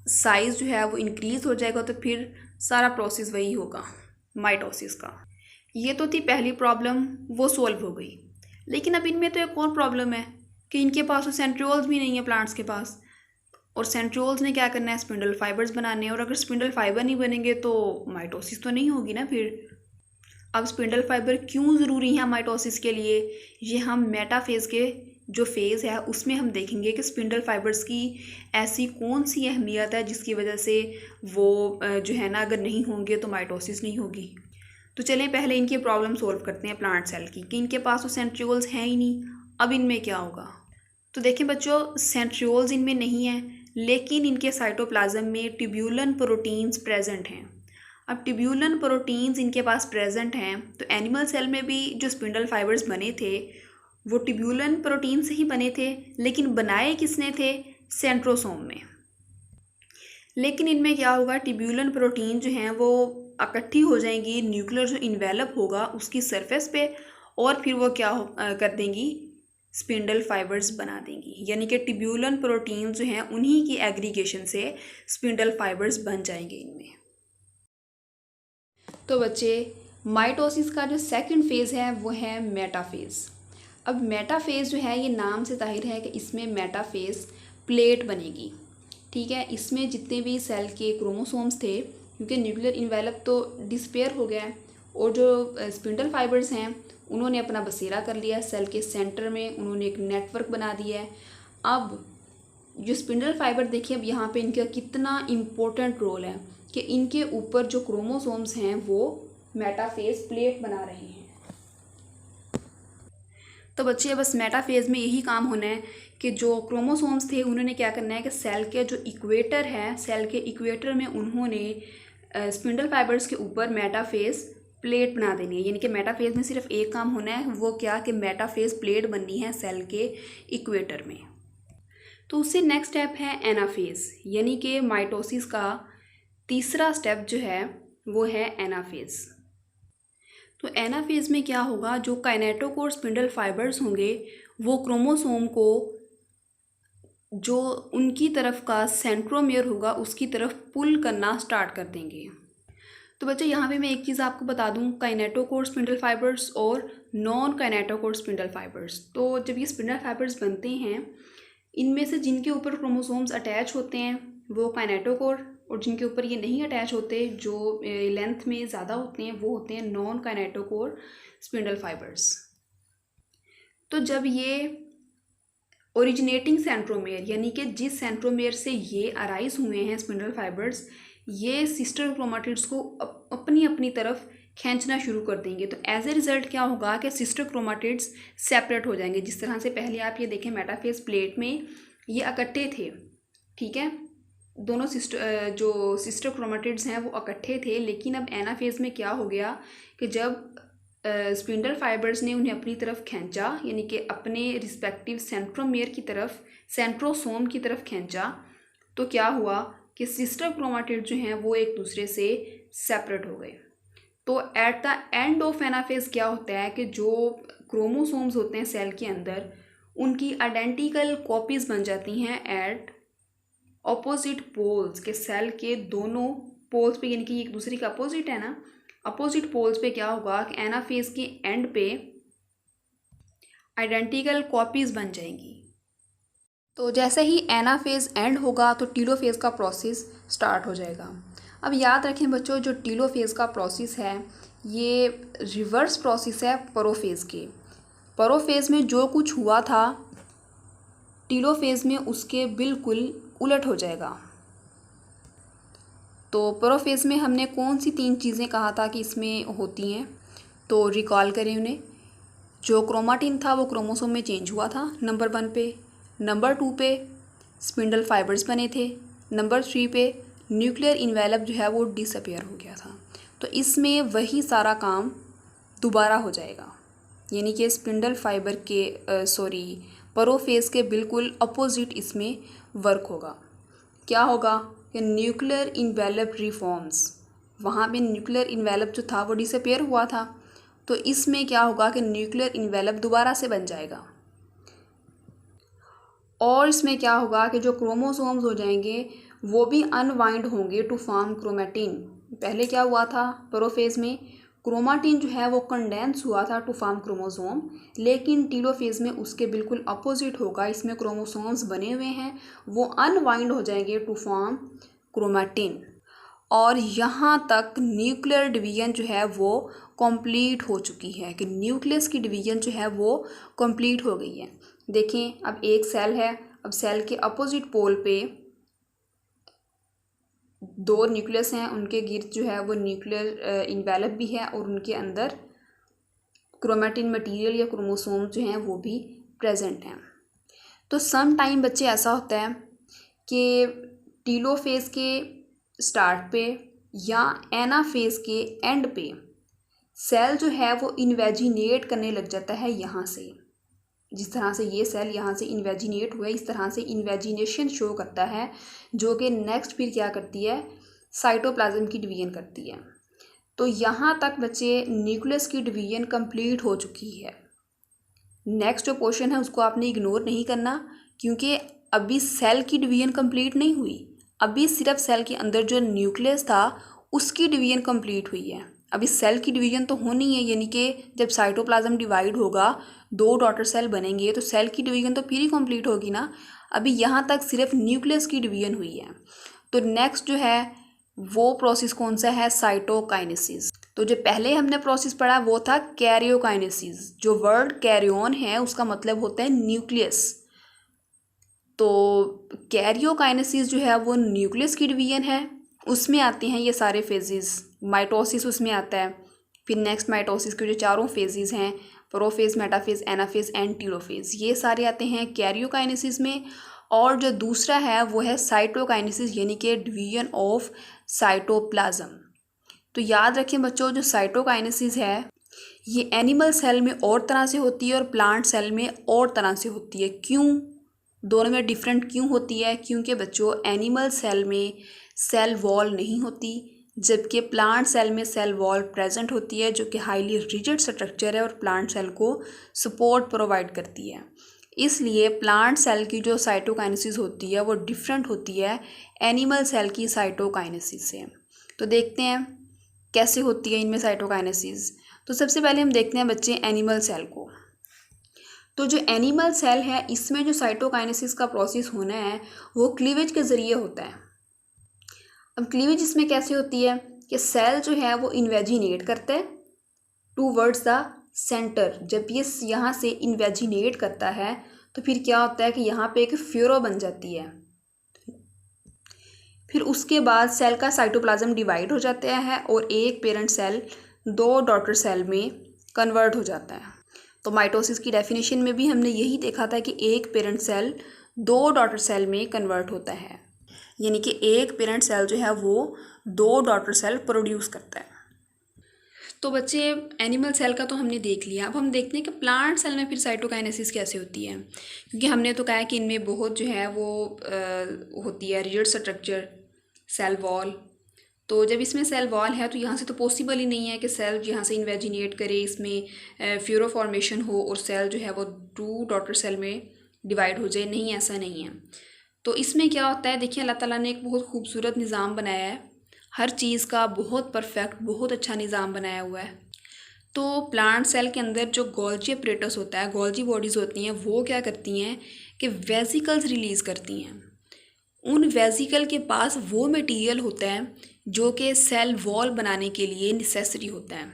साइज़ जो है वो इंक्रीज़ हो जाएगा तो फिर सारा प्रोसेस वही होगा माइटोसिस का। ये तो थी पहली प्रॉब्लम, वो सॉल्व हो गई। लेकिन अब इनमें तो एक और प्रॉब्लम है कि इनके पास तो सेंट्रियोल्स भी नहीं है प्लांट्स के पास। और सेंट्रियोल्स ने क्या करना है, स्पिंडल फाइबर्स बनाने हैं। और अगर स्पिंडल फाइबर नहीं बनेंगे तो माइटोसिस तो नहीं होगी ना फिर। अब स्पिंडल फाइबर क्यों ज़रूरी है माइटोसिस के लिए, ये हम मेटाफेज के जो फेज़ है उसमें हम देखेंगे कि स्पिंडल फाइबर्स की ऐसी कौन सी अहमियत है जिसकी वजह से वो जो है ना, अगर नहीं होंगे तो माइटोसिस नहीं होगी। तो चलें पहले इनकी प्रॉब्लम सॉल्व करते हैं प्लांट सेल की, कि इनके पास तो सेंट्रियोल्स हैं ही नहीं, अब इनमें क्या होगा। तो देखें बच्चों, सेंट्रियोल्स इनमें नहीं है, लेकिन इनके साइटोप्लाज्म में ट्यूब्यूलन प्रोटीन्स प्रेजेंट हैं। अब ट्यूब्यूलन प्रोटीन्स इनके पास प्रेजेंट हैं, तो एनिमल सेल में भी जो स्पिंडल फाइबर्स बने थे वो ट्यूब्यूलन प्रोटीन से ही बने थे, लेकिन बनाए किसने थे, सेंट्रोसोम में। लेकिन इनमें क्या होगा, ट्यूब्यूलन प्रोटीन जो हैं वो इकट्ठी हो जाएंगी न्यूक्लियर जो इन्वेलप होगा उसकी सरफेस पे, और फिर वो क्या कर देंगी, स्पिंडल फाइबर्स बना देंगी। यानी कि ट्यूब्यूलन प्रोटीन जो हैं उन्हीं की एग्रीगेशन से स्पिंडल फाइबर्स बन जाएंगे इनमें। तो बच्चे, माइटोसिस का जो सेकंड फेज़ है वो है मेटाफेज़। अब मेटाफेज़ जो है ये नाम से जाहिर है कि इसमें मेटाफेज़ प्लेट बनेगी। ठीक है, इसमें जितने भी सेल के क्रोमोसोम्स थे, क्योंकि न्यूक्लियर इन्वेलप तो डिस्पेयर हो गया है, और जो स्पिंडल फाइबर्स हैं उन्होंने अपना बसेरा कर लिया सेल के सेंटर में, उन्होंने एक नेटवर्क बना दिया है। अब जो स्पिंडल फाइबर देखिए, अब यहाँ पे इनका कितना इम्पोर्टेंट रोल है कि इनके ऊपर जो क्रोमोसोम्स हैं वो मेटाफेज़ प्लेट बना रहे हैं। तो बच्चे, बस मेटाफेज़ में यही काम होना है कि जो क्रोमोसोम्स थे उन्होंने क्या करना है कि सेल के जो इक्वेटर है, सेल के इक्वेटर में उन्होंने स्पिंडल फाइबर्स के ऊपर मेटाफेज़ प्लेट बना देनी है। यानी कि मेटाफेज़ में सिर्फ एक काम होना है, वो क्या, कि मेटाफेज़ प्लेट बननी है सेल के इक्वेटर में। तो उससे नेक्स्ट स्टेप है एनाफेज़, यानी कि माइटोसिस का तीसरा स्टेप जो है वो है एनाफेज़। तो एनाफेज़ में क्या होगा, जो काइनेटोकोर स्पिंडल फाइबर्स होंगे वो क्रोमोसोम को जो उनकी तरफ का सेंट्रोमियर होगा उसकी तरफ पुल करना स्टार्ट कर देंगे। तो बच्चे, यहाँ पे मैं एक चीज़ आपको बता दूँ, काइनेटोकोर स्पिंडल फाइबर्स और नॉन काइनेटोकोर स्पिंडल फाइबर्स। तो जब ये स्पिंडल फाइबर्स बनते हैं, इनमें से जिनके ऊपर क्रोमोसोम्स अटैच होते हैं वो काइनेटोकोर, और जिनके ऊपर ये नहीं अटैच होते, जो लेंथ में ज़्यादा होते हैं, वो होते हैं नॉन काइनेटोकोर स्पिंडल फाइबर्स। तो जब ये ओरिजिनेटिंग सेंट्रोमेयर, यानी कि जिस सेंट्रोमेयर से ये अराइज हुए हैं स्पिंडल फाइबर्स, ये सिस्टर क्रोमाटिड्स को अपनी अपनी तरफ खींचना शुरू कर देंगे। तो एज ए रिजल्ट क्या होगा कि सिस्टर क्रोमाटिड्स सेपरेट हो जाएंगे। जिस तरह से पहले आप ये देखें, मेटाफेज़ प्लेट में ये इकट्ठे थे, ठीक है, दोनों जो सिस्टर क्रोमाटिड्स हैं वो इकट्ठे थे। लेकिन अब एनाफेज़ में क्या हो गया कि जब स्पिंडल फाइबर्स ने उन्हें अपनी तरफ खींचा, यानी कि अपने रिस्पेक्टिव सेंट्रोमेयर की तरफ, सेंट्रोसोम की तरफ खींचा, तो क्या हुआ कि सिस्टर क्रोमाटिड जो हैं वो एक दूसरे से सेपरेट हो गए। तो at the end of anaphase क्या होता है कि जो क्रोमोसोम्स होते हैं सेल के अंदर, उनकी आइडेंटिकल कॉपीज़ बन जाती हैं एट ऑपोजिट पोल्स के, सेल के दोनों पोल्स पे, यानी कि एक दूसरे के अपोजिट है ना, अपोजिट पोल्स पे क्या होगा कि एनाफेज़ के एंड पे आइडेंटिकल कॉपीज़ बन जाएंगी। तो जैसे ही एनाफेज़ एंड होगा तो टीलोफेज़ का प्रोसेस स्टार्ट हो जाएगा। अब याद रखें बच्चों, जो टीलोफेज़ का प्रोसेस है ये रिवर्स प्रोसेस है प्रोफेज़ के। प्रोफेज़ में जो कुछ हुआ था टीलोफेज़ में उसके बिल्कुल उलट हो जाएगा। तो प्रोफेज़ में हमने कौन सी 3 चीज़ें कहा था कि इसमें होती हैं, तो रिकॉल करें उन्हें। जो क्रोमाटिन था वो क्रोमोसोम में चेंज हुआ था, नंबर 1 पे। नंबर 2 पे स्पिंडल फाइबर्स बने थे। नंबर 3 पे न्यूक्लियर इन्वेलप जो है वो डिसअपियर हो गया था। तो इसमें वही सारा काम दोबारा हो जाएगा, यानी कि स्पिंडल फाइबर के प्रोफेज़ के बिल्कुल अपोजिट इसमें वर्क होगा। क्या होगा कि न्यूक्लियर इन्वेलप रिफॉर्म्स, वहाँ पे न्यूक्लियर इन्वेलप जो था वो डिसअपियर हुआ था, तो इसमें क्या होगा कि न्यूक्लियर इन्वेलप दोबारा से बन जाएगा। और इसमें क्या होगा कि जो क्रोमोसोम्स हो जाएंगे वो भी अनवाइंड होंगे टू फॉर्म क्रोमेटिन। पहले क्या हुआ था प्रोफेज़ में, क्रोमाटिन जो है वो कंडेंस हुआ था टू फॉर्म क्रोमोसोम, लेकिन टीलोफेज में उसके बिल्कुल अपोजिट होगा। इसमें क्रोमोसोम्स बने हुए हैं, वो अनवाइंड हो जाएंगे टू फॉर्म क्रोमाटिन, और यहाँ तक न्यूक्लियर डिवीजन जो है वो कंप्लीट हो चुकी है, कि न्यूक्लियस की डिवीजन जो है वो कंप्लीट हो गई है। देखें, अब एक सेल है, अब सेल के अपोजिट पोल पे दो न्यूक्लियस हैं, उनके गिर्द जो है वो न्यूक्लियर इन्वेलप भी है, और उनके अंदर क्रोमेटिन मटेरियल या क्रोमोसोम जो हैं वो भी प्रेजेंट हैं। तो सम टाइम बच्चे ऐसा होता है कि टीलोफेज के स्टार्ट पे या एनाफेज के एंड पे सेल जो है वो इन्वेजिनेट करने लग जाता है यहाँ से। जिस तरह से ये सेल यहाँ से इन्वेजिनेट हुआ है, इस तरह से इन्वेजिनेशन शो करता है, जो कि नेक्स्ट फिर क्या करती है, साइटोप्लाज्म की डिवीजन करती है। तो यहाँ तक बच्चे न्यूक्लियस की डिवीजन कंप्लीट हो चुकी है। नेक्स्ट जो पोर्शन है उसको आपने इग्नोर नहीं करना, क्योंकि अभी सेल की डिवीजन कंप्लीट नहीं हुई, अभी सिर्फ सेल के अंदर जो न्यूक्लियस था उसकी डिवीजन कंप्लीट हुई है। अभी सेल की डिवीजन तो होनी है, यानी कि जब साइटोप्लाज्म डिवाइड होगा, दो डॉटर सेल बनेंगे, तो सेल की डिवीजन तो फिर ही कंप्लीट होगी ना। अभी यहाँ तक सिर्फ न्यूक्लियस की डिवीजन हुई है। तो नेक्स्ट जो है वो प्रोसेस कौन सा है, साइटोकाइनेसिस। तो जो पहले हमने प्रोसेस पढ़ा वो था कैरियोकाइनेसिस। जो वर्ड कैरियोन है उसका मतलब होता है न्यूक्लियस। तो कैरियोकाइनेसिस जो है वो न्यूक्लियस की डिवीजन है, उसमें आते हैं ये सारे फेजेस। माइटोसिस उसमें आता है, फिर नेक्स्ट माइटोसिस के जो चारों फेजेस हैं, prophase, metaphase, anaphase and telophase, ये सारे आते हैं कैरियोकाइनेसिस में। और जो दूसरा है वो है साइटोकाइनेसिस, यानी कि डिवीजन ऑफ साइटोप्लाज्म। तो याद रखें बच्चों, जो साइटोकाइनेसिस है ये एनिमल सेल में और तरह से होती है और प्लांट सेल में और तरह से होती है। क्यों दोनों में डिफरेंट क्यों होती है? क्योंकि बच्चों एनिमल सेल में सेल वॉल नहीं होती, जबकि प्लांट सेल में सेल वॉल प्रेजेंट होती है, जो कि हाईली रिजिड स्ट्रक्चर है और प्लांट सेल को सपोर्ट प्रोवाइड करती है। इसलिए प्लांट सेल की जो साइटोकाइनेसिस होती है वो डिफरेंट होती है एनिमल सेल की साइटोकाइनेसिस से। तो देखते हैं कैसे होती है इनमें साइटोकाइनेसिस। तो सबसे पहले हम देखते हैं बच्चे एनिमल सेल को। तो जो एनिमल सेल है इसमें जो साइटोकाइनेसिस का प्रोसेस होना है वो क्लीवेज के ज़रिए होता है। अब क्लीवेज इसमें कैसे होती है कि सेल जो है वो इन्वेजिनेट करता है टूवर्ड्स द सेंटर। जब ये यहाँ से इन्वेजिनेट करता है तो फिर क्या होता है कि यहाँ पे एक फ्यूरो बन जाती है। फिर उसके बाद सेल का साइटोप्लाज्म डिवाइड हो जाता है और एक पेरेंट सेल दो डॉटर सेल में कन्वर्ट हो जाता है। तो माइटोसिस की डेफिनेशन में भी हमने यही देखा था कि एक पेरेंट सेल दो डॉटर सेल में कन्वर्ट होता है, यानी कि एक पेरेंट सेल जो है वो दो डॉटर सेल प्रोड्यूस करता है। तो बच्चे एनिमल सेल का तो हमने देख लिया, अब हम देखते हैं कि प्लांट सेल में फिर साइटोकाइनेसिस कैसे होती है। क्योंकि हमने तो कहा है कि इनमें बहुत जो है वो होती है रिजिड स्ट्रक्चर, सेल वॉल। तो जब इसमें सेल वॉल है तो यहाँ से तो पॉसिबल ही नहीं है कि सेल यहाँ से इन्वेजिनेट करे, इसमें फ्यूरो फॉर्मेशन हो और सेल जो है वो टू डॉटर सेल में डिवाइड हो जाए। नहीं, ऐसा नहीं है। तो इसमें क्या होता है, देखिए अल्लाह ताला ने एक बहुत खूबसूरत निज़ाम बनाया है, हर चीज़ का बहुत परफेक्ट, बहुत अच्छा निज़ाम बनाया हुआ है। तो प्लांट सेल के अंदर जो गोल्जी अपरेटस होता है, गोल्जी बॉडीज़ होती हैं, वो क्या करती हैं कि वेसिकल्स रिलीज़ करती हैं। उन वेसिकल के पास वो मटेरियल होता है जो कि सेल वॉल बनाने के लिए नेसेसरी होता है,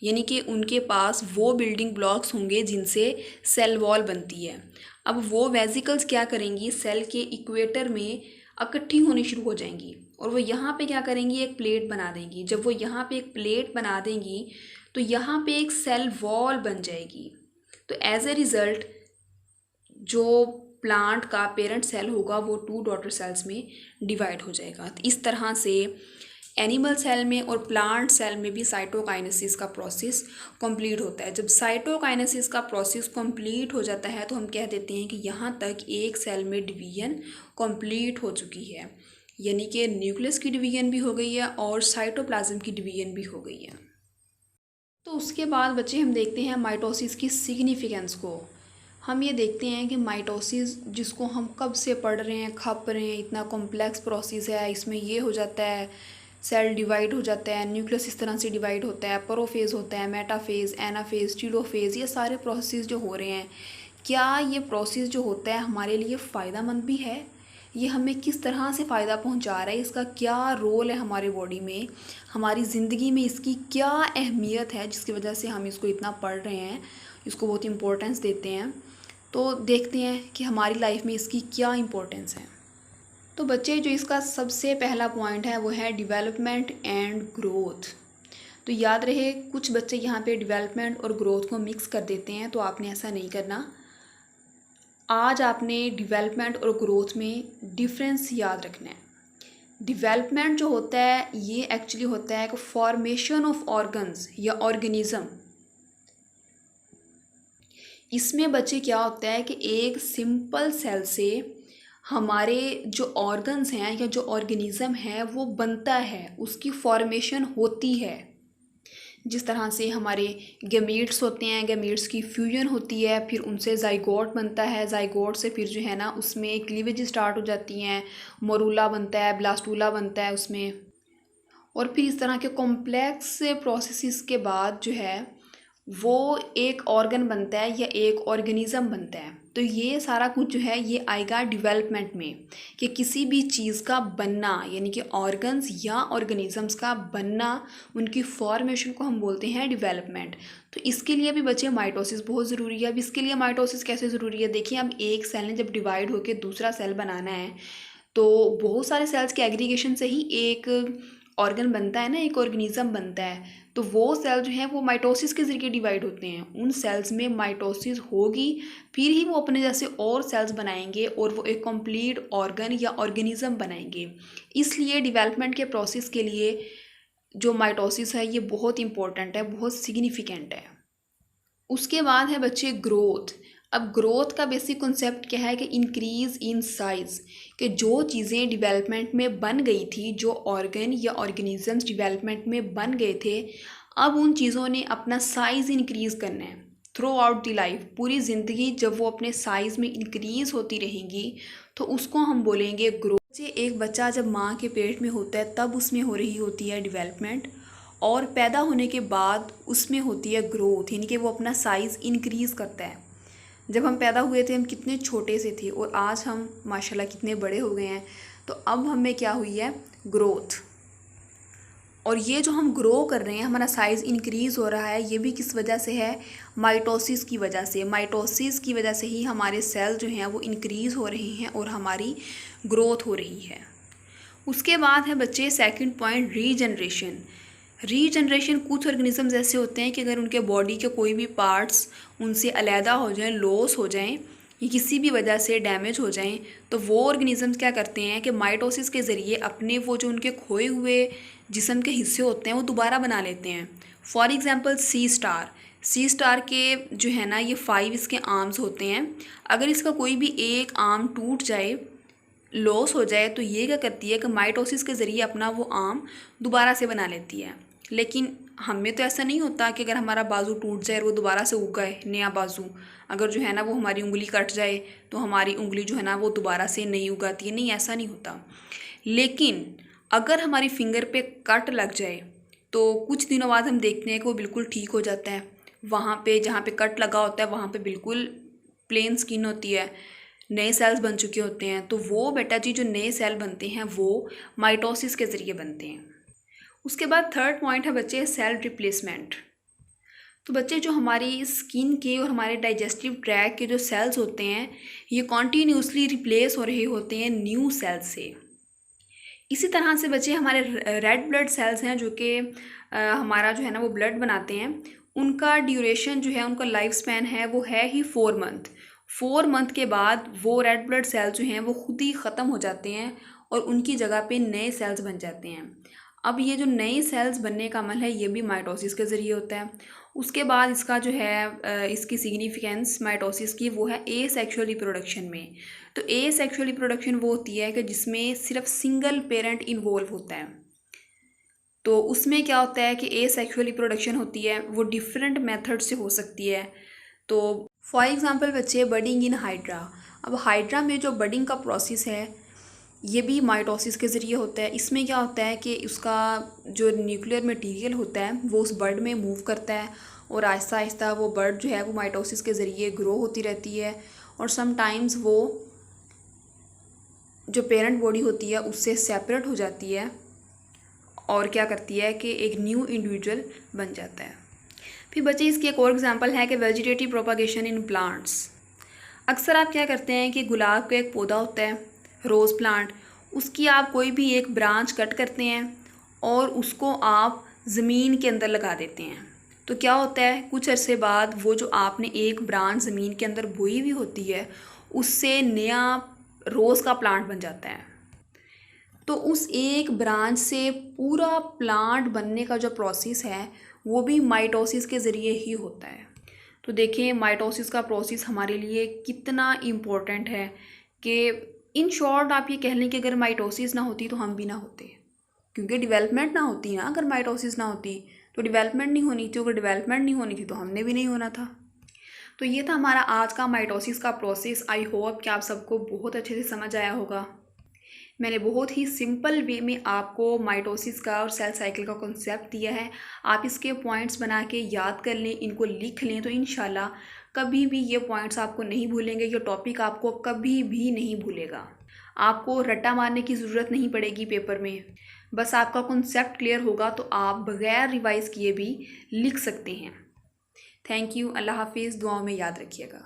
यानी कि उनके पास वो बिल्डिंग ब्लॉक्स होंगे जिनसे सेल वॉल बनती है। अब वो वेसिकल्स क्या करेंगी, सेल के इक्वेटर में इकट्ठी होनी शुरू हो जाएंगी और वो यहाँ पे क्या करेंगी, एक प्लेट बना देंगी। जब वो यहाँ पे एक प्लेट बना देंगी तो यहाँ पे एक सेल वॉल बन जाएगी। तो एज ए रिज़ल्ट जो प्लांट का पेरेंट सेल होगा वो टू डॉटर सेल्स में डिवाइड हो जाएगा। तो इस तरह से एनिमल सेल में और प्लांट सेल में भी साइटोकाइनेसिस का प्रोसेस कंप्लीट होता है। जब साइटोकाइनेसिस का प्रोसेस कंप्लीट हो जाता है तो हम कह देते हैं कि यहाँ तक एक सेल में डिवीजन कंप्लीट हो चुकी है, यानी कि न्यूक्लियस की डिवीजन भी हो गई है और साइटोप्लाज्म की डिवीजन भी हो गई है। तो उसके बाद बच्चे हम देखते हैं माइटोसिस की सिग्निफिकेंस को। हम ये देखते हैं कि माइटोसिस जिसको हम कब से पढ़ रहे हैं, खप रहे हैं, इतना कॉम्प्लेक्स प्रोसेस है, इसमें ये हो जाता है, सेल डिवाइड हो जाता है, न्यूक्लियस इस तरह से डिवाइड होता है, प्रोफेज होता है, मेटाफेज, एनाफेज, टीलोफेज, ये सारे प्रोसेस जो हो रहे हैं, क्या ये प्रोसेस जो होता है हमारे लिए फ़ायदेमंद भी है? ये हमें किस तरह से फ़ायदा पहुंचा रहा है? इसका क्या रोल है हमारे बॉडी में, हमारी ज़िंदगी में इसकी क्या अहमियत है जिसकी वजह से हम इसको इतना पढ़ रहे हैं, इसको बहुत इम्पोर्टेंस देते हैं। तो देखते हैं कि हमारी लाइफ में इसकी क्या इम्पोर्टेंस है। तो बच्चे, जो इसका सबसे पहला पॉइंट है वो है डेवलपमेंट एंड ग्रोथ। तो याद रहे, कुछ बच्चे यहाँ पे डेवलपमेंट और ग्रोथ को मिक्स कर देते हैं, तो आपने ऐसा नहीं करना। आज आपने डेवलपमेंट और ग्रोथ में डिफरेंस याद रखना है। डेवलपमेंट जो होता है ये एक्चुअली होता है कि फॉर्मेशन ऑफ ऑर्गन्स या ऑर्गेनिज्म। इसमें बच्चे क्या होता है कि एक सिंपल सेल से हमारे जो ऑर्गन्स हैं या जो ऑर्गेनिज्म है वो बनता है, उसकी फॉर्मेशन होती है। जिस तरह से हमारे गैमीट्स होते हैं, गैमीट्स की फ्यूजन होती है, फिर उनसे जाइगोट बनता है, जाइगोट से फिर जो है ना उसमें क्लीवेज स्टार्ट हो जाती हैं, मोरूला बनता है, ब्लास्टूला बनता है उसमें, और फिर इस तरह के कॉम्प्लेक्स प्रोसेसेस के बाद जो है वो एक ऑर्गन बनता है या एक ऑर्गेनिज्म बनता है। तो ये सारा कुछ जो है ये आएगा डेवलपमेंट में, कि किसी भी चीज़ का बनना, यानी कि ऑर्गन्स या ऑर्गेनिजम्स का बनना, उनकी फॉर्मेशन को हम बोलते हैं डेवलपमेंट। तो इसके लिए भी बच्चे माइटोसिस बहुत ज़रूरी है। अब इसके लिए माइटोसिस कैसे ज़रूरी है? देखिए, अब एक सेल ने जब डिवाइड होकर दूसरा सेल बनाना है तो बहुत सारे सेल्स के एग्रीगेशन से ही एक ऑर्गन बनता है ना, एक ऑर्गेनिज्म बनता है। तो वो सेल जो हैं वो माइटोसिस के ज़रिए डिवाइड होते हैं। उन सेल्स में माइटोसिस होगी, फिर ही वो अपने जैसे और सेल्स बनाएंगे और वो एक कंप्लीट ऑर्गन या ऑर्गेनिज्म बनाएंगे। इसलिए डेवलपमेंट के प्रोसेस के लिए जो माइटोसिस है ये बहुत इंपॉर्टेंट है, बहुत सिग्निफिकेंट है। उसके बाद है बच्चे ग्रोथ। अब ग्रोथ का बेसिक कॉन्सेप्ट क्या है कि इंक्रीज़ इन साइज़, कि जो चीज़ें डेवलपमेंट में बन गई थी, जो ऑर्गन या ऑर्गेनिजम्स डेवलपमेंट में बन गए थे, अब उन चीज़ों ने अपना साइज़ इंक्रीज़ करना है थ्रू आउट द लाइफ। पूरी ज़िंदगी जब वो अपने साइज़ में इंक्रीज़ होती रहेंगी तो उसको हम बोलेंगे ग्रोथ। एक बच्चा जब माँ के पेट में होता है तब उसमें हो रही होती है डेवलपमेंट, और पैदा होने के बाद उसमें होती है ग्रोथ, यानी कि वो अपना साइज़ इंक्रीज़ करता है। जब हम पैदा हुए थे हम कितने छोटे से थे और आज हम माशाल्लाह कितने बड़े हो गए हैं। तो अब हमें क्या हुई है? ग्रोथ। और ये जो हम ग्रो कर रहे हैं, हमारा साइज़ इंक्रीज़ हो रहा है, ये भी किस वजह से है? माइटोसिस की वजह से। माइटोसिस की वजह से ही हमारे सेल जो हैं वो इंक्रीज़ हो रहे हैं और हमारी ग्रोथ हो रही है। उसके बाद है बच्चे सेकंड पॉइंट, रीजनरेशन। रीजनरेशन, कुछ ऑर्गेनिजम्स ऐसे होते हैं कि अगर उनके बॉडी के कोई भी पार्ट्स उनसे अलहदा हो जाएं, लॉस हो जाएं, या किसी भी वजह से डैमेज हो जाएं, तो वो ऑर्गेनिजम्स क्या करते हैं कि माइटोसिस के ज़रिए अपने वो जो उनके खोए हुए जिस्म के हिस्से होते हैं वो दोबारा बना लेते हैं। For example sea star. Sea star के जो है ना ये 5 इसके आर्म्स होते हैं। अगर इसका कोई भी एक आर्म टूट जाए, लॉस हो जाए, तो ये क्या करती है कि माइटोसिस के ज़रिए अपना वो आर्म दोबारा से बना लेती है। लेकिन हमें तो ऐसा नहीं होता कि अगर हमारा बाजू टूट जाए और वो दोबारा से उग गए नया बाजू, अगर जो है ना वो हमारी उंगली कट जाए तो हमारी उंगली जो है ना वो दोबारा से नहीं उगाती है। नहीं, ऐसा नहीं होता। लेकिन अगर हमारी फिंगर पे कट लग जाए तो कुछ दिनों बाद हम देखते हैं कि वो बिल्कुल ठीक हो जाता है। वहाँ पे जहाँ पे कट लगा होता है वहाँ पे बिल्कुल प्लेन स्किन होती है, नए सेल्स बन चुके होते हैं। तो वो बेटा जी जो नए सेल बनते हैं वो माइटोसिस के ज़रिए बनते हैं। उसके बाद थर्ड पॉइंट है बच्चे सेल रिप्लेसमेंट। तो बच्चे जो हमारी स्किन के और हमारे डाइजेस्टिव ट्रैक के जो सेल्स होते हैं ये कॉन्टीन्यूसली रिप्लेस हो रहे होते हैं न्यू सेल्स से। इसी तरह से बच्चे हमारे रेड ब्लड सेल्स हैं जो कि हमारा जो है ना वो ब्लड बनाते हैं, उनका ड्यूरेशन जो है, उनका लाइफ स्पैन है वो है ही 4 मंथ। 4 मंथ के बाद वो रेड ब्लड सेल्स जो हैं वो खुद ही ख़त्म हो जाते हैं और उनकी जगह पे नए सेल्स बन जाते हैं। अब ये जो नए सेल्स बनने का अमल है ये भी माइटोसिस के ज़रिए होता है। उसके बाद इसका जो है इसकी सिग्निफिकेंस माइटोसिस की वो है एसेक्सुअल रिप्रोडक्शन में। तो एसेक्सुअल रिप्रोडक्शन वो होती है कि जिसमें सिर्फ सिंगल पेरेंट इन्वॉल्व होता है। तो उसमें क्या होता है कि एसेक्सुअल रिप्रोडक्शन होती है वो डिफरेंट मेथड से हो सकती है। तो फॉर एग्ज़ाम्पल बच्चे बडिंग इन हाइड्रा। अब हाइड्रा में जो बडिंग का प्रोसेस है ये भी माइटोसिस के ज़रिए होता है। इसमें क्या होता है कि उसका जो न्यूक्लियर मटेरियल होता है वो उस बर्ड में मूव करता है और आहिस्ता आहिस्ता वो बर्ड जो है वो माइटोसिस के ज़रिए ग्रो होती रहती है और समटाइम्स वो जो पेरेंट बॉडी होती है उससे सेपरेट हो जाती है और क्या करती है कि एक न्यू इंडिविजुअल बन जाता है। फिर बच्चे इसकी एक और एग्जांपल है कि वेजिटेटिव प्रोपागेशन इन प्लांट्स। अक्सर आप क्या करते हैं कि गुलाब का एक पौधा होता है, रोज़ प्लांट, उसकी आप कोई भी एक ब्रांच कट करते हैं और उसको आप ज़मीन के अंदर लगा देते हैं। तो क्या होता है, कुछ अरसे बाद वो जो आपने एक ब्रांच ज़मीन के अंदर बोई हुई होती है उससे नया रोज़ का प्लांट बन जाता है। तो उस एक ब्रांच से पूरा प्लांट बनने का जो प्रोसेस है वो भी माइटोसिस के ज़रिए ही होता है। तो देखिए माइटोसिस का प्रोसेस हमारे लिए कितना इम्पोर्टेंट है कि इन शॉर्ट आप ये कह लें कि अगर माइटोसिस ना होती तो हम भी ना होते, क्योंकि डेवलपमेंट ना होती ना, अगर माइटोसिस ना होती तो डेवलपमेंट नहीं होनी थी, अगर डेवलपमेंट नहीं होनी थी तो हमने भी नहीं होना था। तो ये था हमारा आज का माइटोसिस का प्रोसेस। आई होप कि आप सबको बहुत अच्छे से समझ आया होगा। मैंने बहुत ही सिंपल वे में आपको माइटोसिस का और सेल साइकिल का कॉन्सेप्ट दिया है। आप इसके पॉइंट्स बना के याद कर लें, इनको लिख लें, तो इंशाल्लाह कभी भी ये पॉइंट्स आपको नहीं भूलेंगे, ये टॉपिक आपको कभी भी नहीं भूलेगा। आपको रट्टा मारने की ज़रूरत नहीं पड़ेगी पेपर में, बस आपका कॉन्सेप्ट क्लियर होगा तो आप बग़ैर रिवाइज़ किए भी लिख सकते हैं। Thank you. अल्लाह हाफिज़। दुआओं में याद रखिएगा।